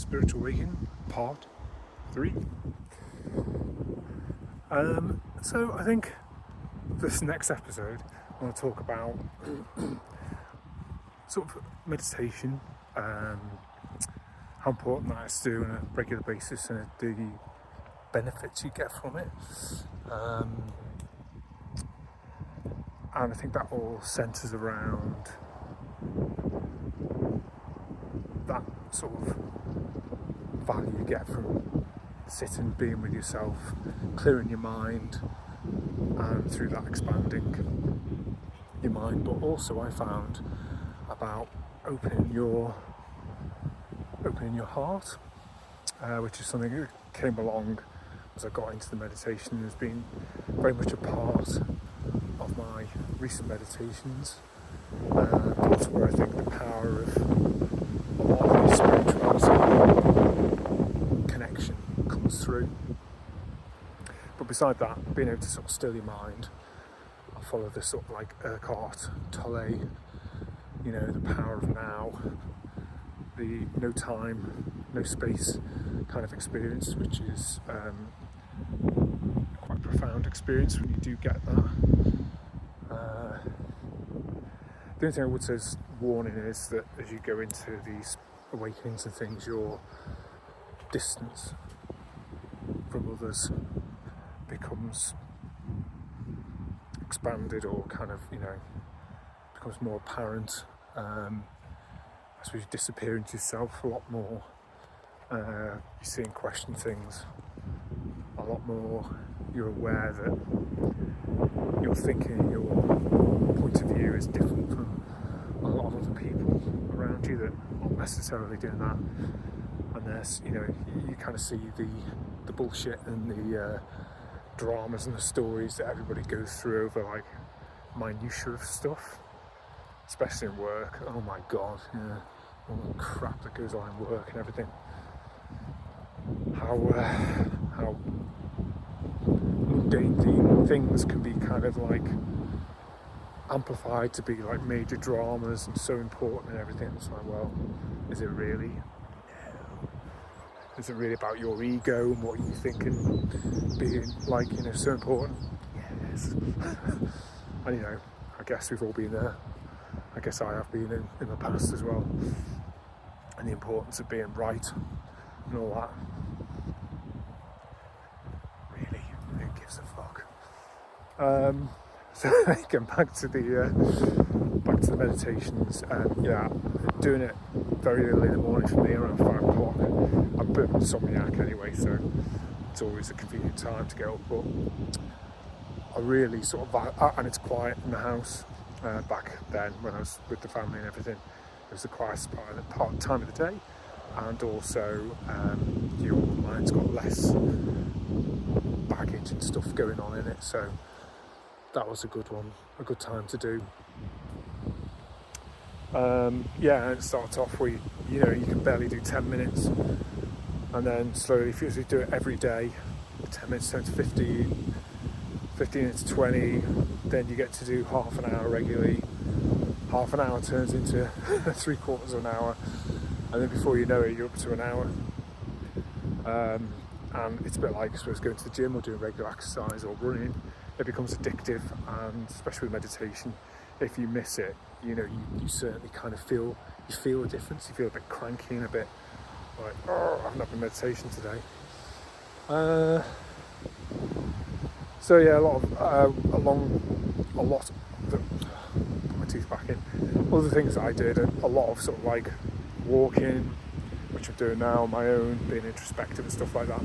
Spiritual Awakening, Part 3. So I think this next episode I want to talk about sort of meditation, how important that is to do on a regular basis and the benefits you get from it. And I think that all centres around that sort of value you get from sitting, being with yourself, clearing your mind, and through that expanding your mind. But also I found about opening your heart, which is something that came along as I got into the meditation and has been very much a part of my recent meditations. That's where I think the power of a lot of spirituality connection comes through. But beside that, being able to sort of still your mind, I follow this sort of like Eckhart Tolle, the power of now, the no time, no space kind of experience, which is quite a profound experience when you do get that. The only thing I would say as warning is that as you go into these awakenings and things, your distance from others becomes expanded or kind of, becomes more apparent. I suppose you disappear into yourself a lot more. You see and question things a lot more. You're aware that your thinking, your point of view is different from a lot of other people around you that aren't necessarily doing that. And there's, you kind of see the bullshit and the dramas and the stories that everybody goes through over like minutiae of stuff, especially in work. Oh my god, all the crap that goes on in work and everything. How mundane things can be kind of like amplified to be like major dramas and so important and everything. It's like, well, is it really? No. Is it really about your ego and what you think and being like, so important? Yes. And I guess we've all been there. I guess I have been in the past as well. And the importance of being right and all that. Really, who gives a fuck? So again, back to the meditations. Doing it very early in the morning for me, around 5 o'clock. I'm a bit of an insomniac anyway, so it's always a convenient time to get up. But I really sort of, and it's quiet in the house. Back then, when I was with the family and everything, it was the quietest part of the time of the day, and also your mind's got less baggage and stuff going on in it. So that was a good one, a good time to do. And it starts off where you can barely do 10 minutes, and then slowly, if you do it every day, 10 minutes turns to 15 minutes to 20, then you get to do half an hour regularly. Half an hour turns into 3/4 of an hour, and then before you know it, you're up to an hour. And it's a bit like, I suppose, going to the gym or doing regular exercise or running. It becomes addictive, and especially with meditation, if you miss it, you certainly kind of feel a difference. You feel a bit cranky and a bit like, I haven't had my meditation today. So yeah, put my teeth back in. Other things that I did, a lot of sort of like walking, which I'm doing now on my own, being introspective and stuff like that.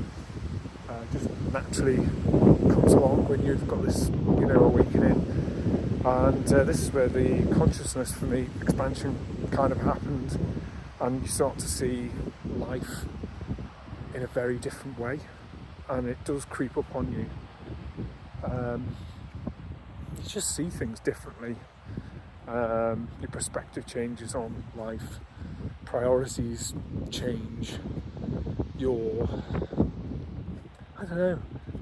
Just naturally comes along when you've got this, awakening. And this is where the consciousness for me expansion kind of happened, and you start to see life in a very different way, and it does creep up on you. You just see things differently. Your perspective changes on life, priorities change,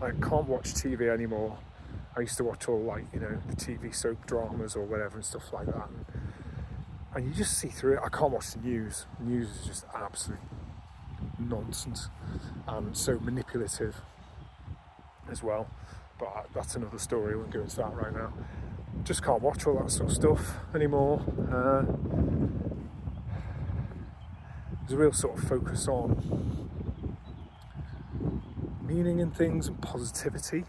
I can't watch TV anymore. I used to watch all the TV soap dramas or whatever and stuff like that. And you just see through it. I can't watch the news. The news is just absolute nonsense and so manipulative as well. But that's another story, I won't go into that right now. Just can't watch all that sort of stuff anymore. There's a real sort of focus on meaning in things and positivity.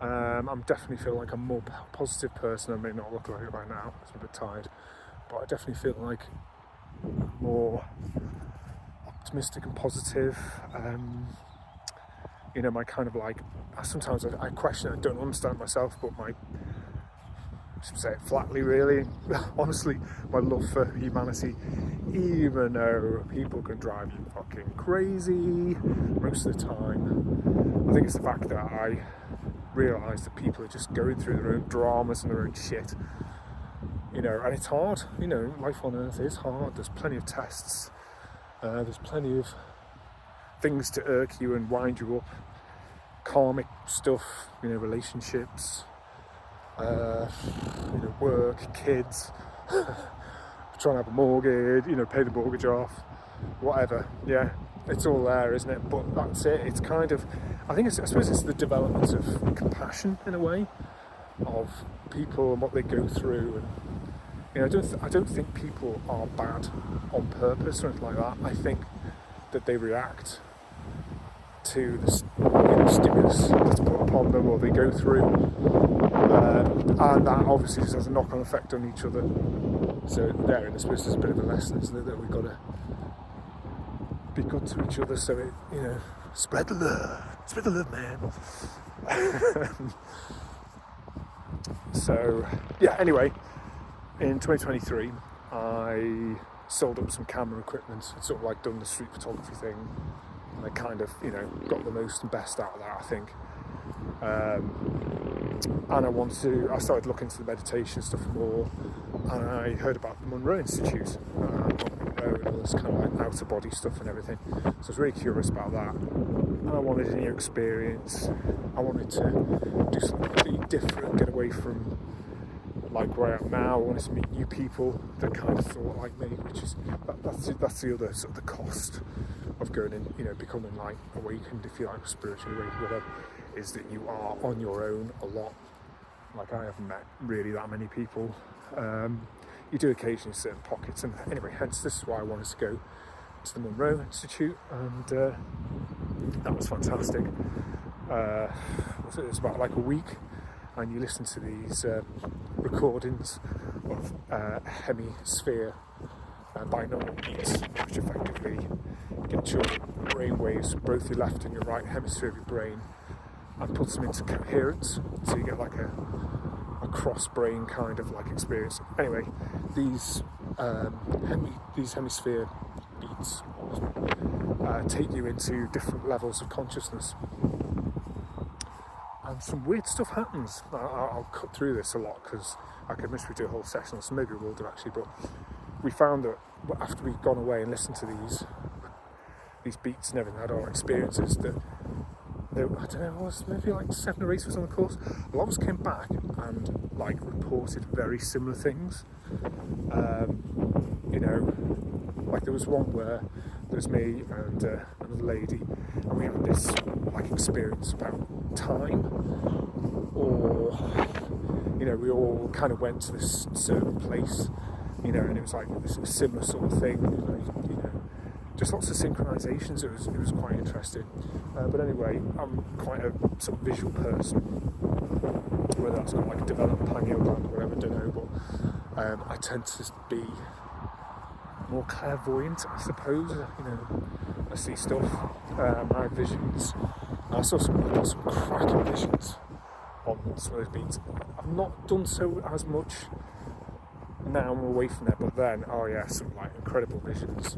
I'm definitely feeling like I'm a more positive person. I may not look like it right now because I'm a bit tired, but I definitely feel like more optimistic and positive. You know, my kind of like, sometimes I question it, I don't understand myself, but I should say it flatly really, honestly, my love for humanity, even though people can drive you fucking crazy most of the time, I think it's the fact that I realise that people are just going through their own dramas and their own shit, you know, and it's hard, you know, life on earth is hard, there's plenty of tests, there's plenty of things to irk you and wind you up, karmic stuff, you know, relationships, you know, work, kids, trying to have a mortgage, you know, pay the mortgage off, whatever, yeah, it's all there, isn't it? But that's it, it's kind of, I suppose it's the development of compassion in a way, of people and what they go through, and you know, I don't think people are bad on purpose or anything like that. I think that they react to the stimulus that's put upon them or they go through, and that obviously just has a knock-on effect on each other. So there, I suppose there's a bit of a lesson, isn't it, that we've got to be good to each other, so it, you know, spread the love, man. So yeah, anyway, in 2023 I sold up some camera equipment. I'd sort of like done the street photography thing, and I kind of, you know, got the most and best out of that, I think. And I started looking into the meditation stuff more, and I heard about the Monroe Institute, Monroe and all this kind of like outer body stuff and everything. So I was really curious about that, and I wanted a new experience. I wanted to do something completely different, get away from like where I am now. I wanted to meet new people that kind of thought like me, which is that's the other sort of the cost of going in, you know, becoming like awakened, if you like, spiritually awakened, whatever, is that you are on your own a lot. Like, I haven't met really that many people. You do occasionally certain pockets, and anyway, hence this is why I wanted to go to the Monroe Institute, and that was fantastic. It was about like a week, and you listen to these recordings of hemisphere binaural beats, which effectively get your brain waves from both your left and your right hemisphere of your brain and puts them into coherence, so you get like a cross-brain kind of like experience. Anyway, these hemisphere beats take you into different levels of consciousness, and some weird stuff happens. I'll cut through this a lot because I could miss we do a whole session, so maybe we will do actually, but we found that after we'd gone away and listened to these beats and everything, had our experiences, that I don't know, it was maybe like 7 or 8 of us on the course. A lot of us came back and like reported very similar things. You know, like there was one where there was me and another lady, and we had this like experience about time, or you know, we all kind of went to this certain place, you know, and it was like this similar sort of thing, like, you know, just lots of synchronizations. It was quite interesting. But anyway, I'm quite a sort of visual person, whether that's got like a developed pineal gland or whatever, I don't know, but I tend to be more clairvoyant, I suppose. You know, I see stuff, my visions. I got some cracking visions on some of those beats. I've not done so as much now I'm away from there, but then, oh yeah, some like incredible visions,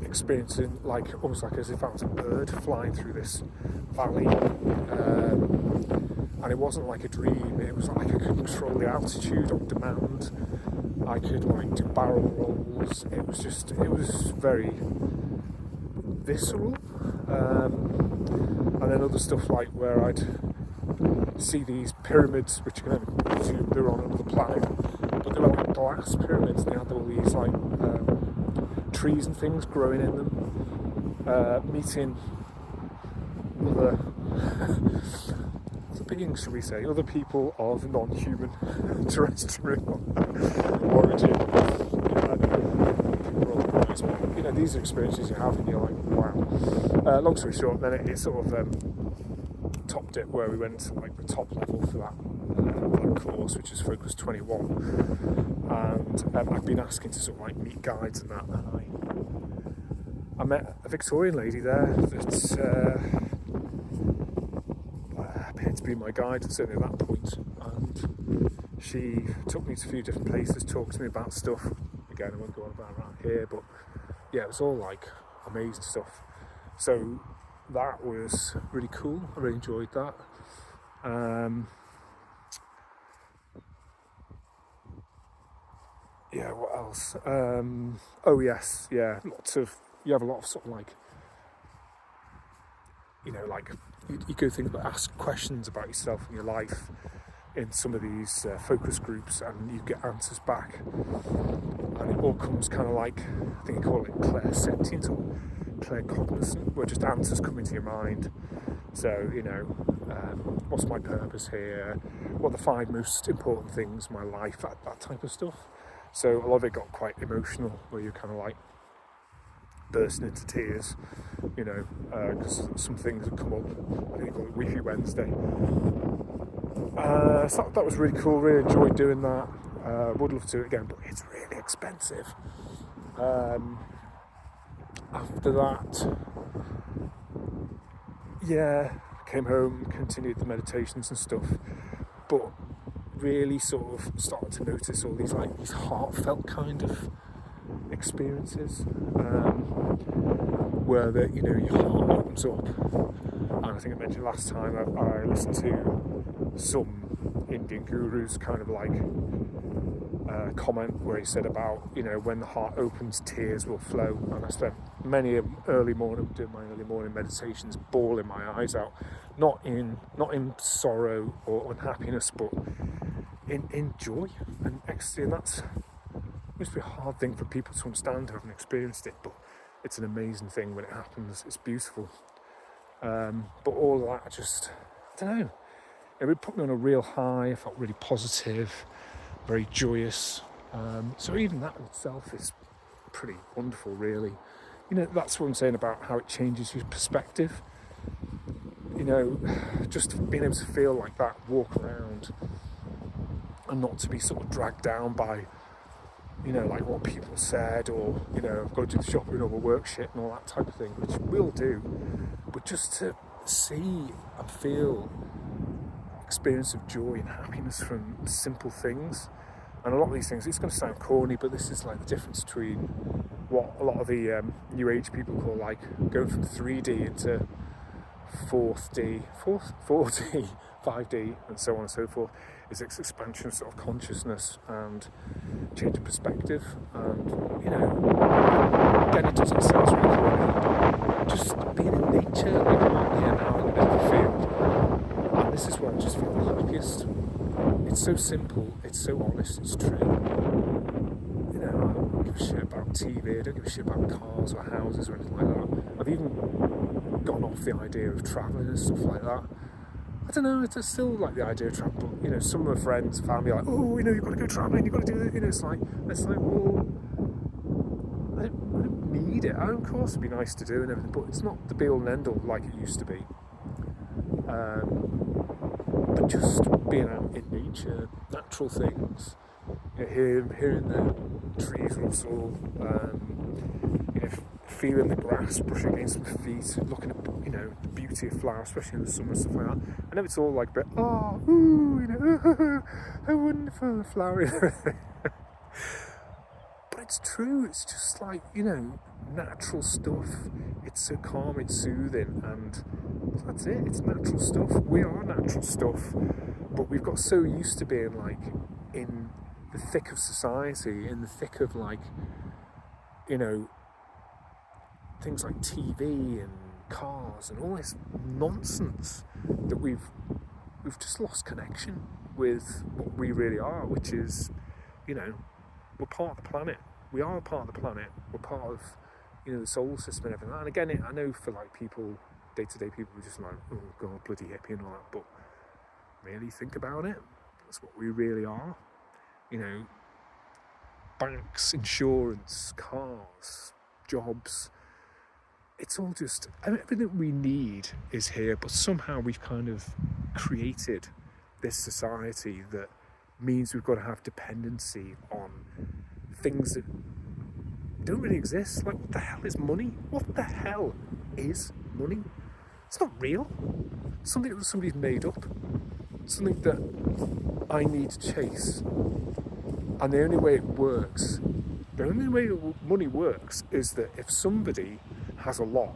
experiencing like almost like as if I was a bird flying through this valley, and it wasn't like a dream, it was like I could control the altitude on demand, I could like do barrel rolls, it was very visceral, and then other stuff like where I'd see these pyramids, which you can assume they're on another planet, but they were like glass pyramids, and they had all these like trees and things growing in them, meeting other beings, should we say, other people of non-human terrestrial origin. These are experiences you have and you're like, wow. Long story short, then it sort of topped it where we went to like the top level for that course, which is Focus 21, and I've been asking to sort of like meet guides and that, and I met a Victorian lady there that appeared to be my guide, certainly at that point, and she took me to a few different places, talked to me about stuff. Again, I won't go on about around here, but yeah, it was all like amazing stuff. So that was really cool. I really enjoyed that. Yeah, what else? Oh yes, yeah. You have a lot of sort of like, like you go things, but ask questions about yourself and your life in some of these focus groups, and you get answers back, and it all comes kind of like, I think you call it clairsentient or claircognizant, where just answers come into your mind. So what's my purpose here, what are the 5 most important things in my life, that type of stuff. So a lot of it got quite emotional, where you're kind of like bursting into tears, because some things have come up. I think they call it Weepy Wednesday. So that was really cool, really enjoyed doing that. Would love to do it again, but it's really expensive. After that, came home, continued the meditations and stuff, but really sort of started to notice all these heartfelt kind of experiences, where your heart opens up. And I think I mentioned last time I listened to some Indian gurus kind of like comment where he said about when the heart opens, tears will flow. And I spent many doing my early morning meditations, bawling my eyes out, not in sorrow or unhappiness, but in joy and ecstasy. And that's must be a hard thing for people to understand who haven't experienced it, but it's an amazing thing when it happens. It's beautiful. But all of that, I don't know, it put me on a real high. I felt really positive, very joyous. So even that in itself is pretty wonderful, really. That's what I'm saying about how it changes your perspective. Just being able to feel like that, walk around, and not to be sort of dragged down by like what people said, or I've got to do the shopping or the work shit and all that type of thing, which we'll do, but just to see and feel experience of joy and happiness from simple things. And a lot of these things, it's going to sound corny, but this is like the difference between what a lot of the new age people call like going from 3D into 4D, 5D, and so on and so forth, is its expansion of sort of consciousness and change of perspective. And again, it doesn't sound really corny, just being in nature, like I'm out here now in the middle of the field, and this is where I just feel the happiest. It's so simple, it's so honest, it's true. I don't give a shit about TV, I don't give a shit about cars or houses or anything like that. I've even gone off the idea of travelling and stuff like that. I don't know, it's still like the idea of travel, but some of my friends, family are like, oh, you've got to go travelling, you've got to do it. It's like, well, I don't need it. Of course it'd be nice to do and everything, but it's not the be all and end all like it used to be. But just being out in nature, natural things, hearing the trees rustle, feeling the grass brushing against my feet, looking at the beauty of flowers, especially in the summer, stuff like that. I know it's all like a bit, how wonderful flower. But it's true. It's just like natural stuff. It's so calm, it's soothing, and that's it. It's natural stuff. We are natural stuff, but we've got so used to being like in the thick of society, in the thick of like things like TV and cars and all this nonsense, that we've just lost connection with what we really are, which is we're part of the planet. we are part of the planet. We're part of, the solar system and everything. And again, I know for like people, day-to-day people, who are just like, oh god, bloody hippie and all that. But really think about it. That's what we really are. Banks, insurance, cars, jobs. It's all just, everything we need is here, but somehow we've kind of created this society that means we've got to have dependency on things that don't really exist. Like, what the hell is money? What the hell is money? It's not real. Something that somebody's made up. Something that I need to chase. And the only way it works, the only way money works is that if somebody has a lot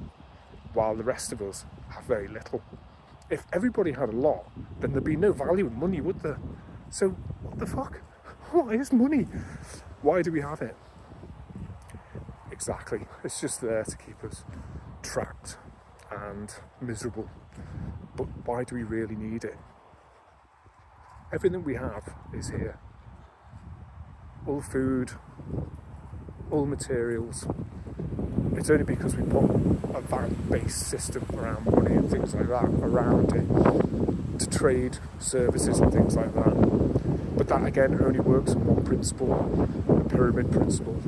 while the rest of us have very little. If everybody had a lot, then there'd be no value in money, would there? So what the fuck? What is money? Why do we have it? Exactly. It's just there to keep us trapped and miserable. But why do we really need it? Everything we have is here. All food, all materials. It's only because we put a value-based system around money and things like that around it to trade services and things like that. But that again only works on one principle, the pyramid principle,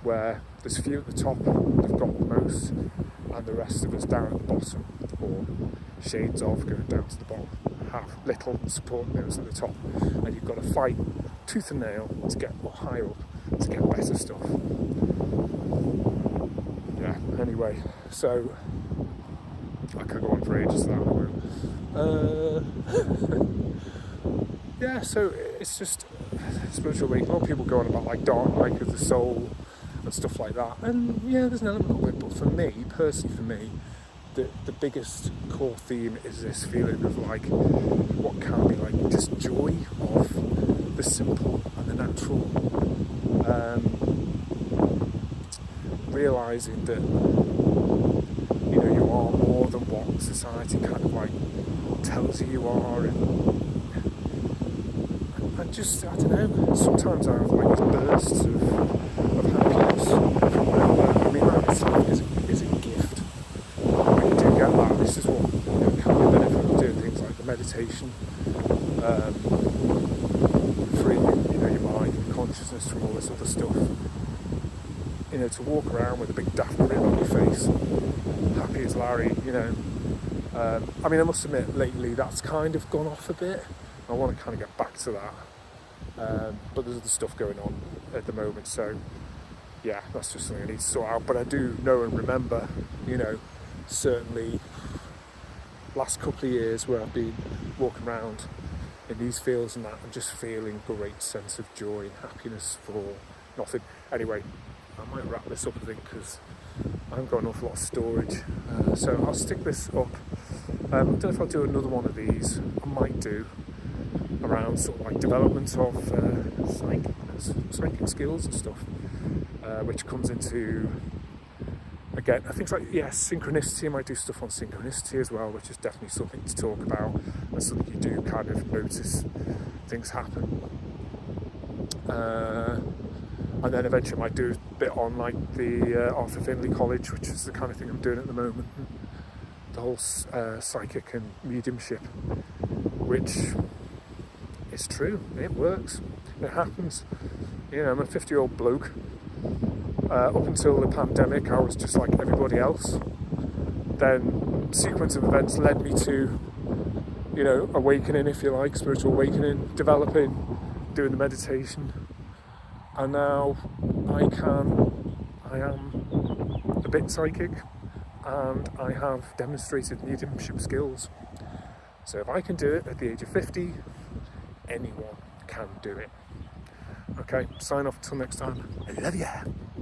where there's few at the top that've got the most, and the rest of us down at the bottom, or shades of going down to the bottom, have little support those at the top, and you've got to fight tooth and nail to get higher up, to get better stuff. Yeah, anyway, so I could go on for ages that. Yeah, so it's just spiritual awakening. A lot of people go on about like dark night of the soul and stuff like that, and yeah, there's an element of it, but for me, personally, the biggest core theme is this feeling of like, what can be like just joy of the simple and the natural. Realising that you are more than what society kind of like tells you are, and just, I don't know, sometimes I have like these bursts of happiness from whatever. I mean, that itself is a gift. When you do get that, this is what can be a benefit of doing things like the meditation, free your mind and consciousness from all this other stuff. To walk around with a big daft grin on your face, happy as Larry, I mean, I must admit, lately that's kind of gone off a bit. I want to kind of get back to that, but there's other stuff going on at the moment, so yeah, that's just something I need to sort out. But I do know and remember, certainly last couple of years where I've been walking around in these fields and that, I'm just feeling a great sense of joy and happiness for nothing. Anyway, I might wrap this up, I think, because I haven't got an awful lot of storage. So I'll stick this up. I don't know if I'll do another one of these. I might do, around sort of like development of psychic skills and stuff, which comes into, again, I think it's like, synchronicity. I might do stuff on synchronicity as well, which is definitely something to talk about, and something you do kind of notice things happen. And then eventually I might do a bit on like the Arthur Findlay College, which is the kind of thing I'm doing at the moment. The whole psychic and mediumship, which is true. It works. It happens. I'm a 50-year-old bloke. Up until the pandemic, I was just like everybody else. Then a sequence of events led me to, awakening, if you like, spiritual awakening, developing, doing the meditation. And now I am a bit psychic, and I have demonstrated mediumship skills. So if I can do it at the age of 50, anyone can do it. Okay, sign off till next time. I love ya.